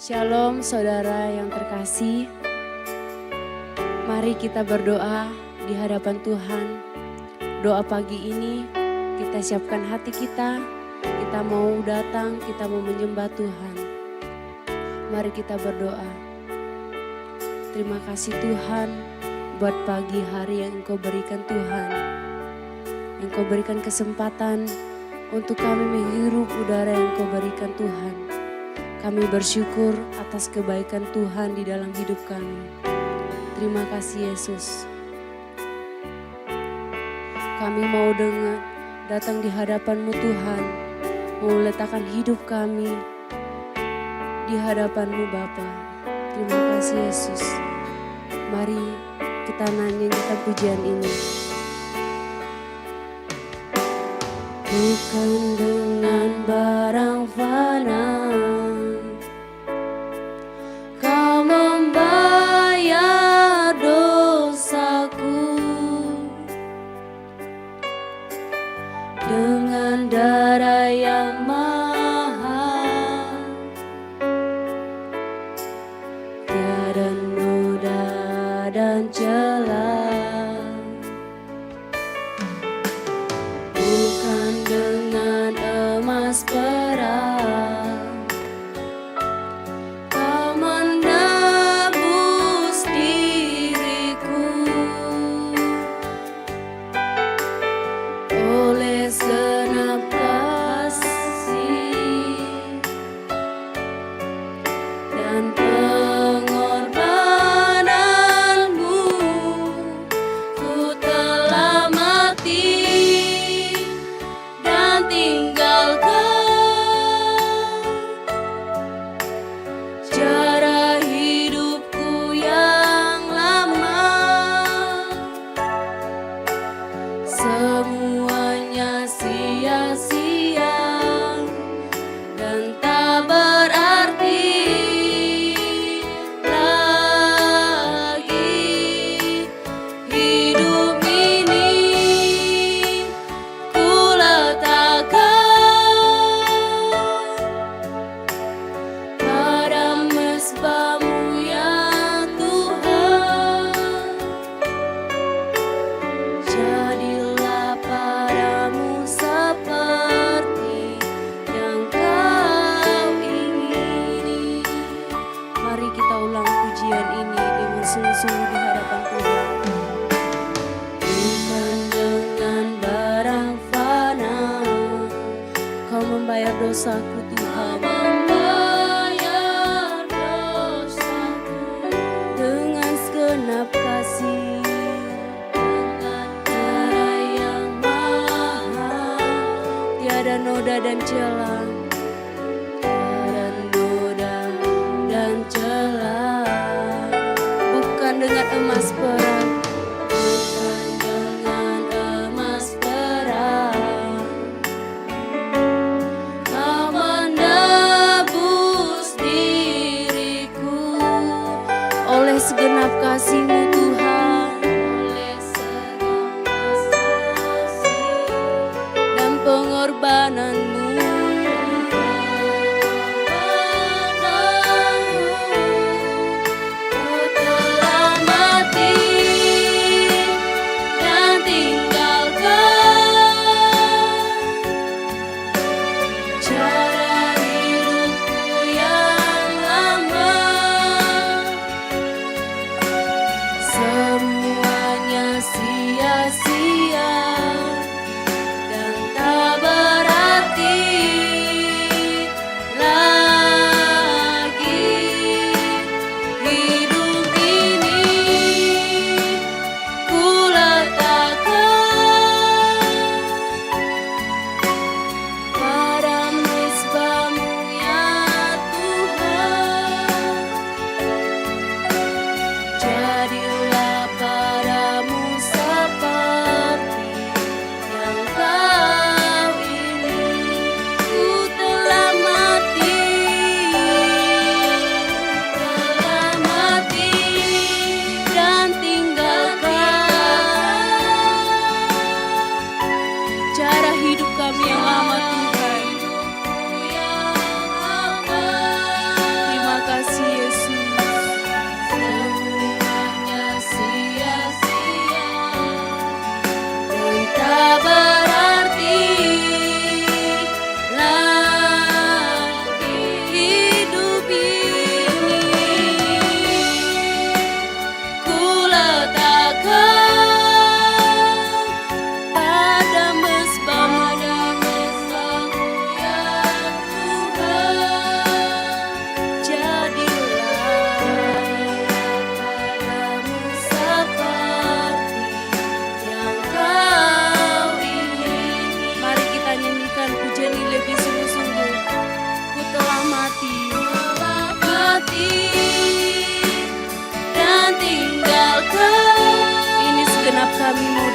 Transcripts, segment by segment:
Shalom saudara yang terkasih. Mari kita berdoa di hadapan Tuhan. Doa pagi ini kita siapkan hati kita. Kita mau datang, kita mau menyembah Tuhan. Mari kita berdoa. Terima kasih Tuhan buat pagi hari yang Engkau berikan Tuhan. Engkau berikan kesempatan untuk kami menghirup udara yang Engkau berikan Tuhan. Kami bersyukur atas kebaikan Tuhan di dalam hidup kami. Terima kasih Yesus. Kami mau datang di hadapan-Mu Tuhan. Mau letakkan hidup kami di hadapan-Mu Bapa. Terima kasih Yesus. Mari kita nyanyikan pujian ini. Bukan dengan barang fana Kau membayar dosaku, dengan darah yang mahal, tiada noda dan celah. Bukan dengan emas perak Kau menebus diriku, oleh segenap kasih dan pengorbananmu. Ku telah mati dan tinggalkan cara hidupku yang lama. Semuanya sia-sia dan tak berarti lagi. Hidup ini ku letakkan pada mezbah-Mu ya Tuhan. Jadilah padamu seperti yang Kau ingini. Mari kita ulang pujian ini dengan sungguh-sungguh di hadapan Tuhan. Bukan dengan barang fana Kau membayar dosaku Tuhan. Membayar dosaku dengan segenap kasih, dengan darah yang mahal, tiada noda dan celah, tiada noda dan celah. Bukan dengan emas perak, bukan dengan emas perak Kau menebus diriku, oleh segenap kasih-Mu Tuhan, oleh segenap kasih dan pengorbanan-Mu. Kau telah mati dan tinggalkan cara hidupku yang lama.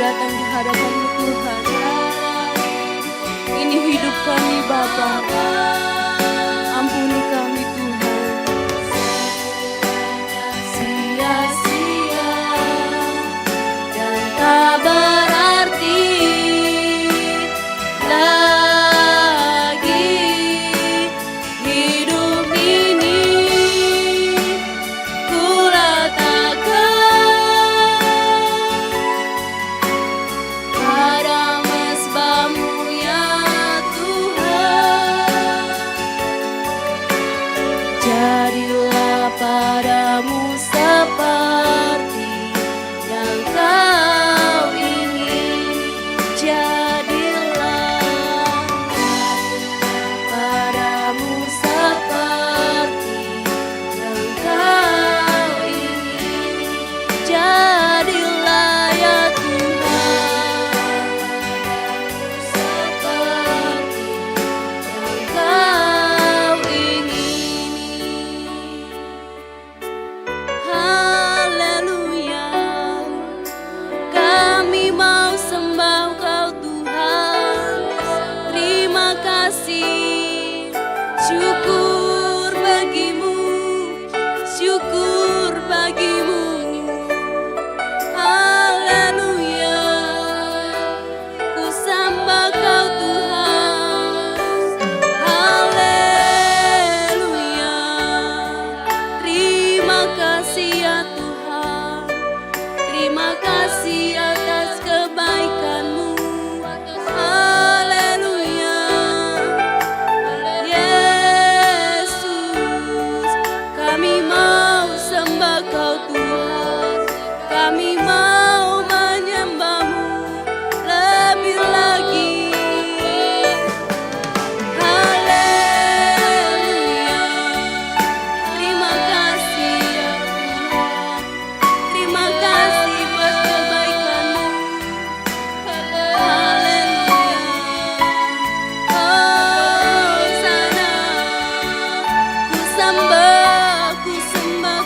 datang di hadapan-Mu Tuhan. Ini hidup kami Bapa. Ampuni kami Tuhan. Sia-sia dan tak berarti lagi hidup ini. Ku letakkan pada mezbah-Mu ya Tuhan. Jadilah padamu seperti yang Kau ingin. Jadilah padamu seperti yang Kau ingin. Jadilah ya Tuhan seperti yang Kau ingini. Haleluya. Kami mau sembah Kau Tuhan. Terima kasih. Syukur bagimu. Syukur bagimu. Haleluya. Ku sembah Kau Tuhan. Haleluya. Terima kasih ya Tuhan. Terima kasih atas kebaikan-Mu. Haleluya. Yesus, kami mau sembah Kau Tuhan. Kami mau menyembah-Mu lebih lagi. Haleluya. Terima kasih ya Tuhan. Terima kasih buat kebaikan-Mu. Haleluya. Hosana. Ku sembah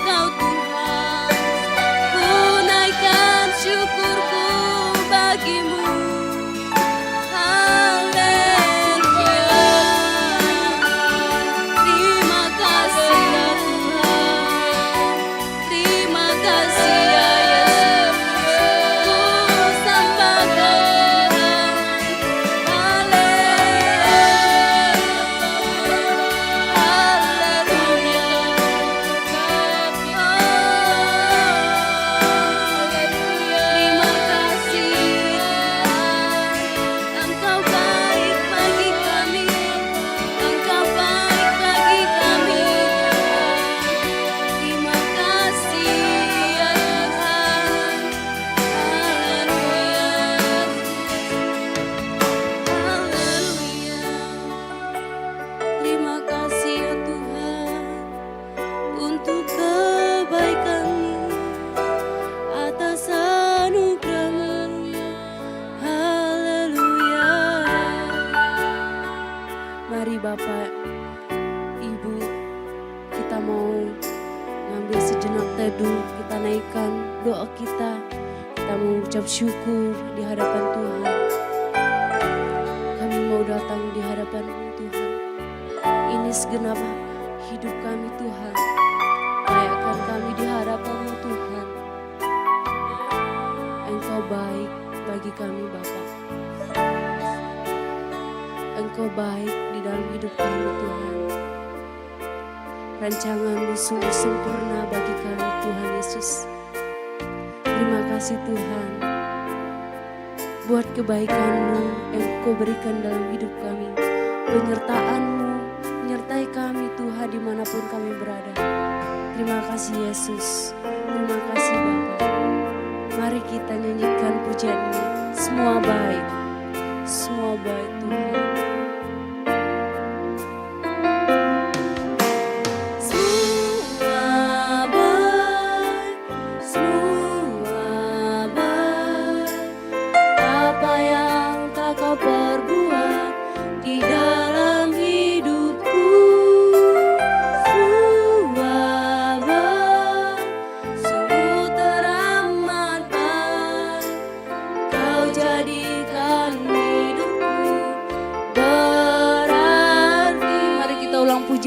Kau Tuhan. Ku naikkan syukurku bagi-Mu. Haleluya. Terima kasih ya Tuhan. Terima kasih ya Yesus. Ku sembah Kau Tuhan. Haleluya. Terima kasih Tuhan. Engkau baik bagi kami. Engkau baik bagi kami. Terima kasih ya Tuhan. Haleluya. Haleluya. Terima kasih ya Tuhan untuk kebaikan-Mu, atas anugerah-Mu. Haleluya. Mari Bapak, Ibu, kita mau ngambil sejenak teduh. Kita naikkan doa kita. Kita mau ucap syukur di hadapan Tuhan. Kami mau datang di hadapan-Mu Tuhan. Ini segenap hidup kami Tuhan. Layakkan kami di hadapan-Mu Tuhan. Engkau baik bagi kami Bapa. Engkau baik di dalam hidup kami Tuhan. Rancangan-Mu sungguh sempurna bagi kami Tuhan Yesus. Terima kasih Tuhan buat kebaikan-Mu yang Kau berikan dalam hidup kami. Penyertaan-Mu menyertai kami Tuhan dimanapun kami berada. Terima kasih Yesus. Terima kasih Bapa. Mari kita nyanyikan pujian-Mu. Semua baik. Semua baik Tuhan.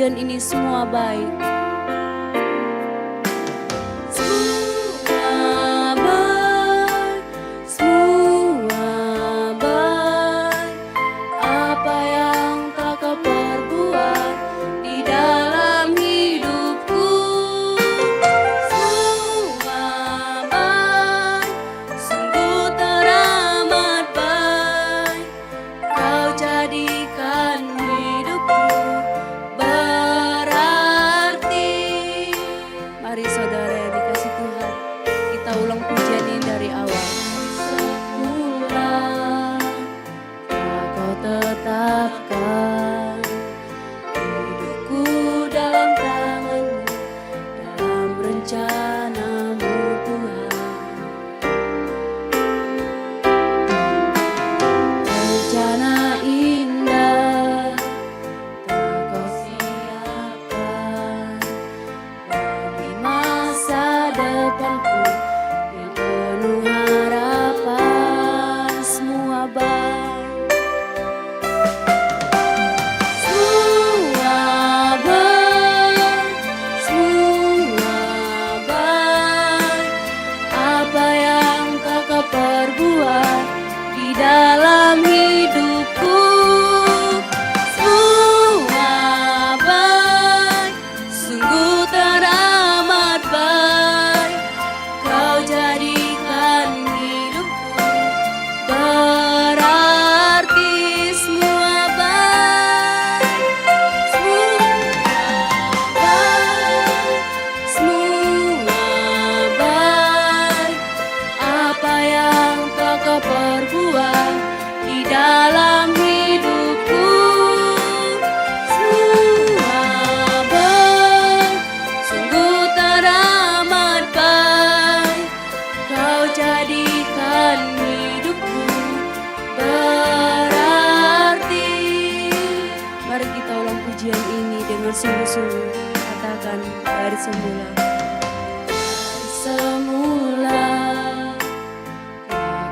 pujian ini semua baik. Sungguh-sungguh katakan dari semula. Semula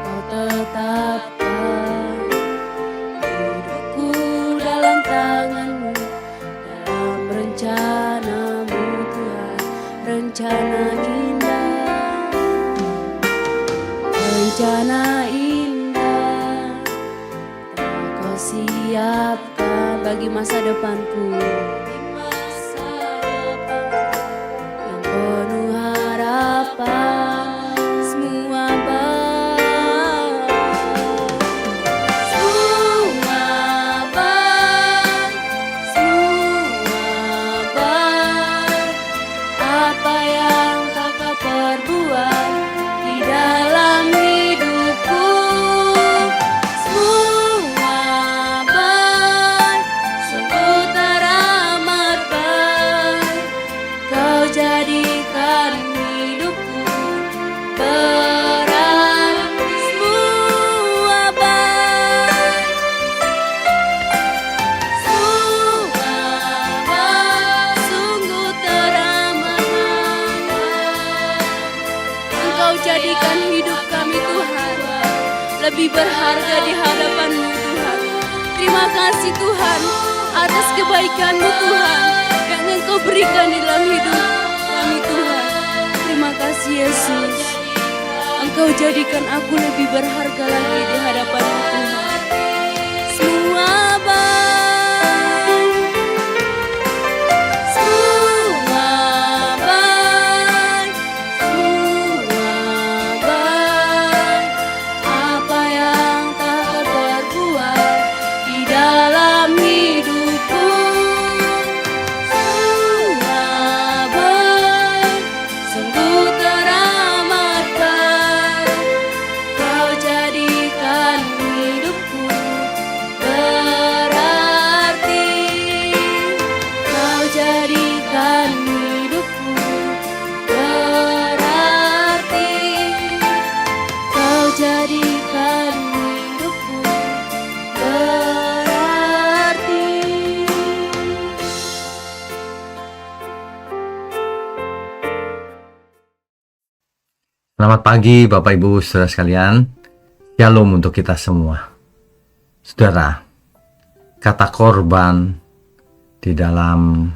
Kau tetapkan hidupku dalam tangan-Mu, dalam rencana-Mu Tuhan, rencana indah, rencana indah telah Kau siapkan bagi masa depanku. Jadikan hidup kami Tuhan lebih berharga di hadapan-Mu Tuhan. Terima kasih Tuhan atas kebaikan-Mu Tuhan yang Engkau berikan di dalam hidup kami Tuhan. Terima kasih Yesus. Engkau jadikan aku lebih berharga lagi di hadapan-Mu Tuhan. Semua Selamat pagi Bapak Ibu Saudara sekalian. Shalom untuk kita semua. Saudara, kata korban di dalam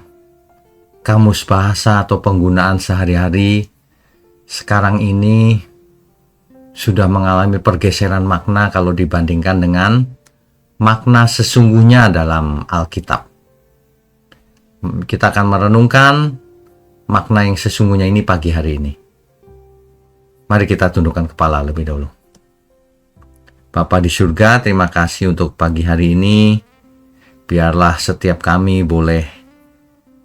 kamus bahasa atau penggunaan sehari-hari sekarang ini sudah mengalami pergeseran makna kalau dibandingkan dengan makna sesungguhnya dalam Alkitab. Kita akan merenungkan makna yang sesungguhnya ini pagi hari ini. Mari kita tundukkan kepala lebih dahulu. Bapa di surga, terima kasih untuk pagi hari ini. Biarlah setiap kami boleh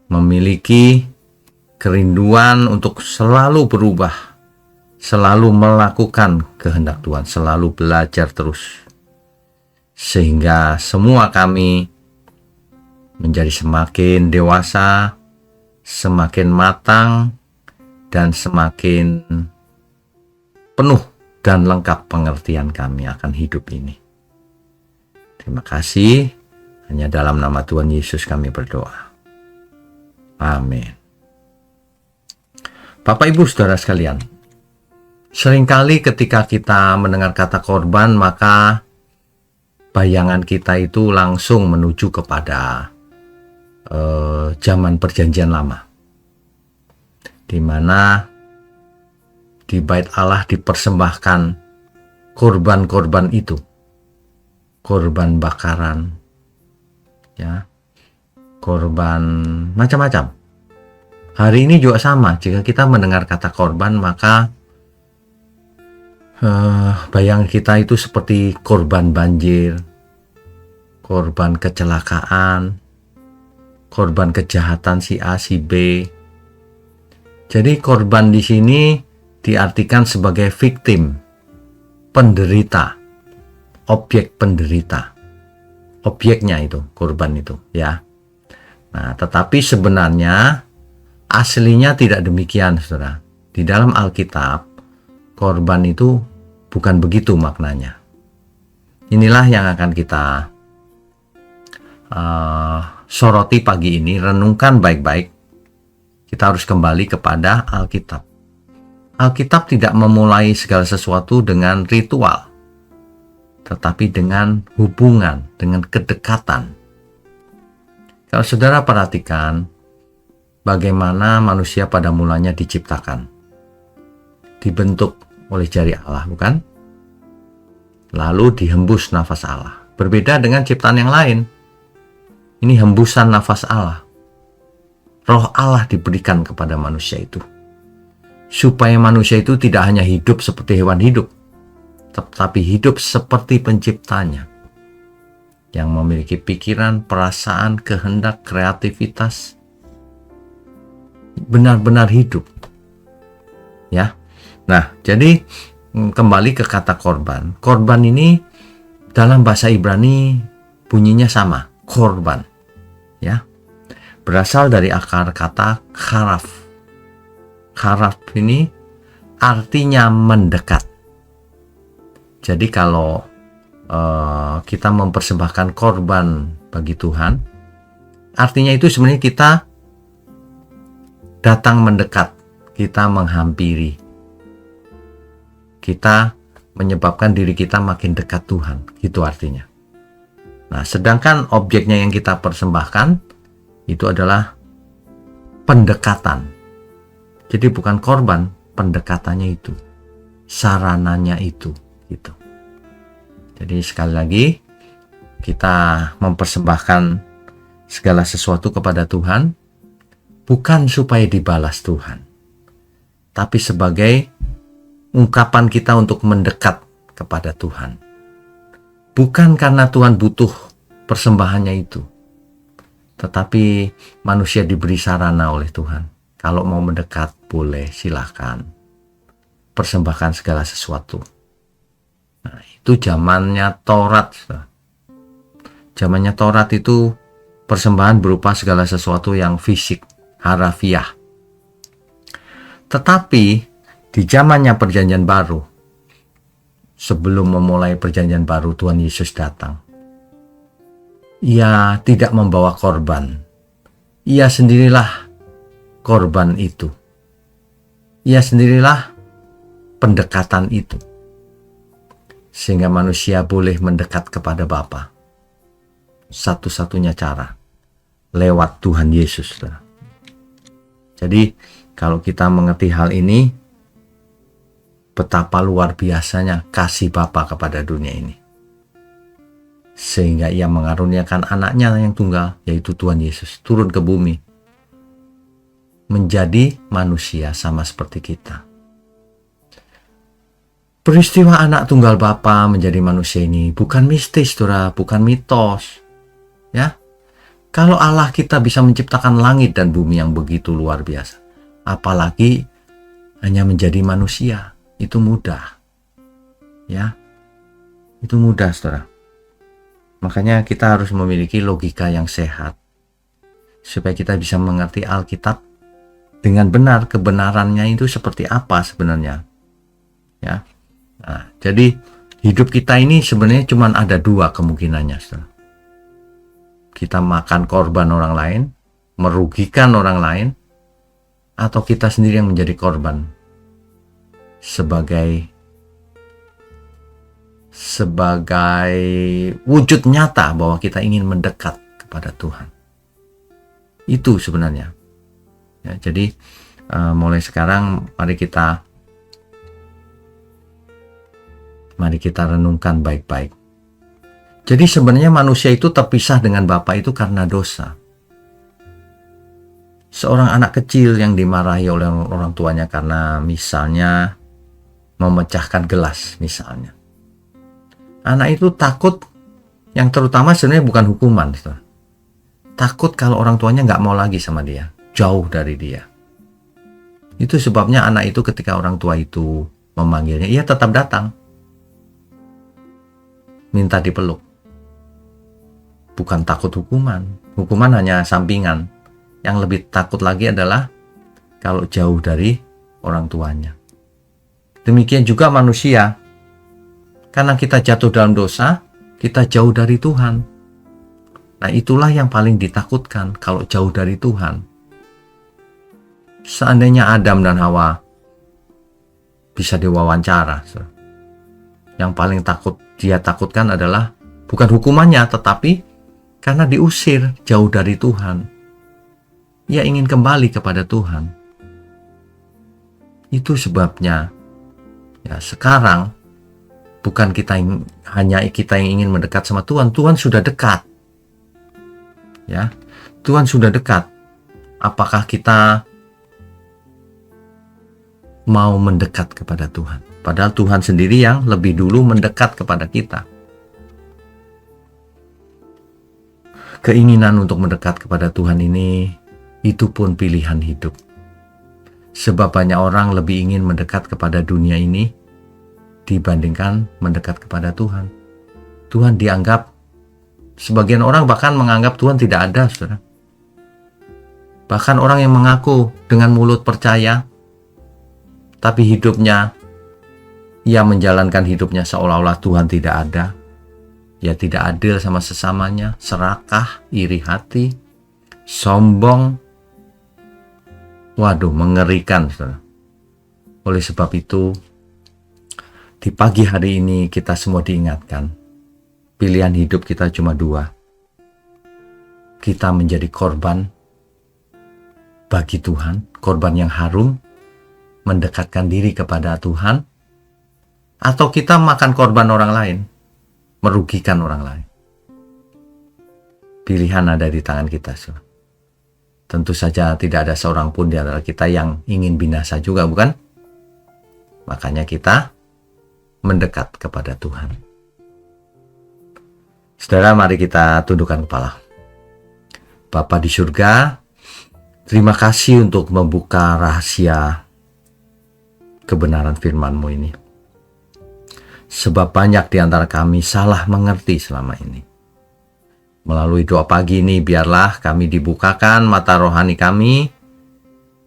memiliki kerinduan untuk selalu berubah, selalu melakukan kehendak Tuhan, selalu belajar terus. Sehingga semua kami menjadi semakin dewasa, semakin matang, dan semakin penuh dan lengkap pengertian kami akan hidup ini. Terima kasih, hanya dalam nama Tuhan Yesus kami berdoa. Amin. Bapak Ibu Saudara sekalian, seringkali ketika kita mendengar kata korban, maka bayangan kita itu langsung menuju kepada zaman perjanjian lama, di mana di bait Allah dipersembahkan korban-korban itu, korban bakaran, ya, korban macam-macam. Hari ini juga sama, jika kita mendengar kata korban, maka bayangan kita itu seperti korban banjir, korban kecelakaan, korban kejahatan si A, si B. Jadi korban di sini diartikan sebagai victim, penderita, objek penderita. Objeknya itu, korban itu, ya. Nah, tetapi sebenarnya aslinya tidak demikian, Saudara. Di dalam Alkitab, korban itu bukan begitu maknanya. Inilah yang akan kita soroti pagi ini, renungkan baik-baik. Kita harus kembali kepada Alkitab. Alkitab tidak memulai segala sesuatu dengan ritual, tetapi dengan hubungan, dengan kedekatan. Kalau saudara perhatikan bagaimana manusia pada mulanya diciptakan, dibentuk oleh jari Allah, bukan? Lalu dihembus nafas Allah. Berbeda dengan ciptaan yang lain. Ini hembusan nafas Allah. Roh Allah diberikan kepada manusia itu, supaya manusia itu tidak hanya hidup seperti hewan hidup, tetapi hidup seperti penciptanya, yang memiliki pikiran, perasaan, kehendak, kreativitas, benar-benar hidup. Ya. Nah, jadi kembali ke kata korban. Korban ini dalam bahasa Ibrani bunyinya sama, korban. Ya. Berasal dari akar kata kharaf. Kharaf ini artinya mendekat. Jadi kalau kita mempersembahkan korban bagi Tuhan, artinya itu sebenarnya kita datang mendekat, kita menghampiri, kita menyebabkan diri kita makin dekat Tuhan, gitu artinya. Nah, sedangkan objeknya yang kita persembahkan itu adalah pendekatan. Jadi bukan korban, pendekatannya itu, sarananya itu, gitu. Jadi sekali lagi kita mempersembahkan segala sesuatu kepada Tuhan bukan supaya dibalas Tuhan, tapi sebagai ungkapan kita untuk mendekat kepada Tuhan. Bukan karena Tuhan butuh persembahannya itu, tetapi manusia diberi sarana oleh Tuhan. Kalau mau mendekat, boleh, silahkan. Persembahkan segala sesuatu. Nah, itu zamannya Taurat. Zamannya Taurat itu persembahan berupa segala sesuatu yang fisik, harafiah. Tetapi di zamannya Perjanjian Baru, sebelum memulai Perjanjian Baru, Tuhan Yesus datang. Ia tidak membawa korban. Ia sendirilah korban itu. Ia sendirilah pendekatan itu. Sehingga manusia boleh mendekat kepada Bapa. Satu-satunya cara lewat Tuhan Yesus. Jadi kalau kita mengerti hal ini, betapa luar biasanya kasih Bapa kepada dunia ini. Sehingga ia mengaruniakan anaknya yang tunggal, yaitu Tuhan Yesus, turun ke bumi. Menjadi manusia sama seperti kita. Peristiwa anak tunggal Bapa menjadi manusia ini bukan mistis, saudara, bukan mitos. Ya, kalau Allah kita bisa menciptakan langit dan bumi yang begitu luar biasa, apalagi hanya menjadi manusia, itu mudah. Ya, itu mudah, saudara. Makanya kita harus memiliki logika yang sehat supaya kita bisa mengerti Alkitab dengan benar, kebenarannya itu seperti apa sebenarnya. Ya. Nah, jadi hidup kita ini sebenarnya cuma ada dua kemungkinannya, saudara. Kita makan korban orang lain, merugikan orang lain, atau kita sendiri yang menjadi korban sebagai wujud nyata bahwa kita ingin mendekat kepada Tuhan. Itu sebenarnya. Ya, jadi mulai sekarang mari kita renungkan baik-baik. Jadi sebenarnya manusia itu terpisah dengan Bapa itu karena dosa. Seorang anak kecil yang dimarahi oleh orang tuanya karena misalnya memecahkan gelas misalnya. Anak itu takut, yang terutama sebenarnya bukan hukuman. Takut kalau orang tuanya nggak mau lagi sama dia, jauh dari dia. Itu sebabnya anak itu ketika orang tua itu memanggilnya, ia tetap datang. Minta dipeluk. Bukan takut hukuman. Hukuman hanya sampingan. Yang lebih takut lagi adalah kalau jauh dari orang tuanya. Demikian juga manusia. Karena kita jatuh dalam dosa, kita jauh dari Tuhan. Nah, itulah yang paling ditakutkan kalau jauh dari Tuhan. Seandainya Adam dan Hawa bisa diwawancara, yang paling dia takutkan adalah bukan hukumannya, tetapi karena diusir jauh dari Tuhan. Ia ingin kembali kepada Tuhan. Itu sebabnya ya sekarang bukan hanya kita yang ingin mendekat sama Tuhan. Tuhan sudah dekat. Ya, Tuhan sudah dekat. Apakah kita mau mendekat kepada Tuhan? Padahal Tuhan sendiri yang lebih dulu mendekat kepada kita. Keinginan untuk mendekat kepada Tuhan ini, itu pun pilihan hidup. Sebab banyak orang lebih ingin mendekat kepada dunia ini dibandingkan mendekat kepada Tuhan. Tuhan dianggap, sebagian orang bahkan menganggap Tuhan tidak ada, saudara. Bahkan orang yang mengaku dengan mulut percaya, tapi hidupnya, ia menjalankan hidupnya seolah-olah Tuhan tidak ada. Ia tidak adil sama sesamanya, serakah, iri hati, sombong. Waduh, mengerikan, saudara. Oleh sebab itu, di pagi hari ini kita semua diingatkan, pilihan hidup kita cuma dua. Kita menjadi korban bagi Tuhan, korban yang harum, mendekatkan diri kepada Tuhan, atau kita makan korban orang lain, merugikan orang lain. Pilihan ada di tangan kita. Tentu saja tidak ada seorang pun di antara kita yang ingin binasa juga, bukan? Makanya kita mendekat kepada Tuhan. Saudara, mari kita tundukkan kepala. Bapa di surga, terima kasih untuk membuka rahasia kebenaran firman-Mu ini. Sebab banyak di antara kami salah mengerti selama ini. Melalui doa pagi ini, biarlah kami dibukakan mata rohani kami,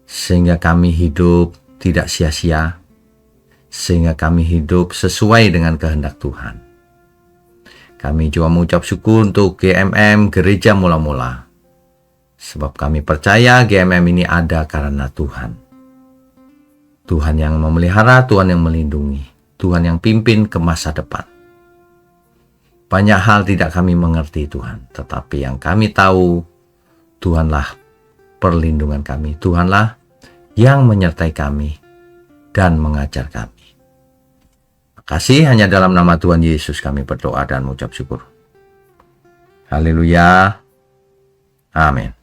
sehingga kami hidup tidak sia-sia, sehingga kami hidup sesuai dengan kehendak Tuhan. Kami juga mengucap syukur untuk GMM Gereja Mula-Mula, sebab kami percaya GMM ini ada karena Tuhan. Tuhan yang memelihara, Tuhan yang melindungi, Tuhan yang pimpin ke masa depan. Banyak hal tidak kami mengerti, Tuhan, tetapi yang kami tahu, Tuhanlah perlindungan kami, Tuhanlah yang menyertai kami dan mengajar kami. Terima kasih, hanya dalam nama Tuhan Yesus kami berdoa dan mengucap syukur. Haleluya. Amin.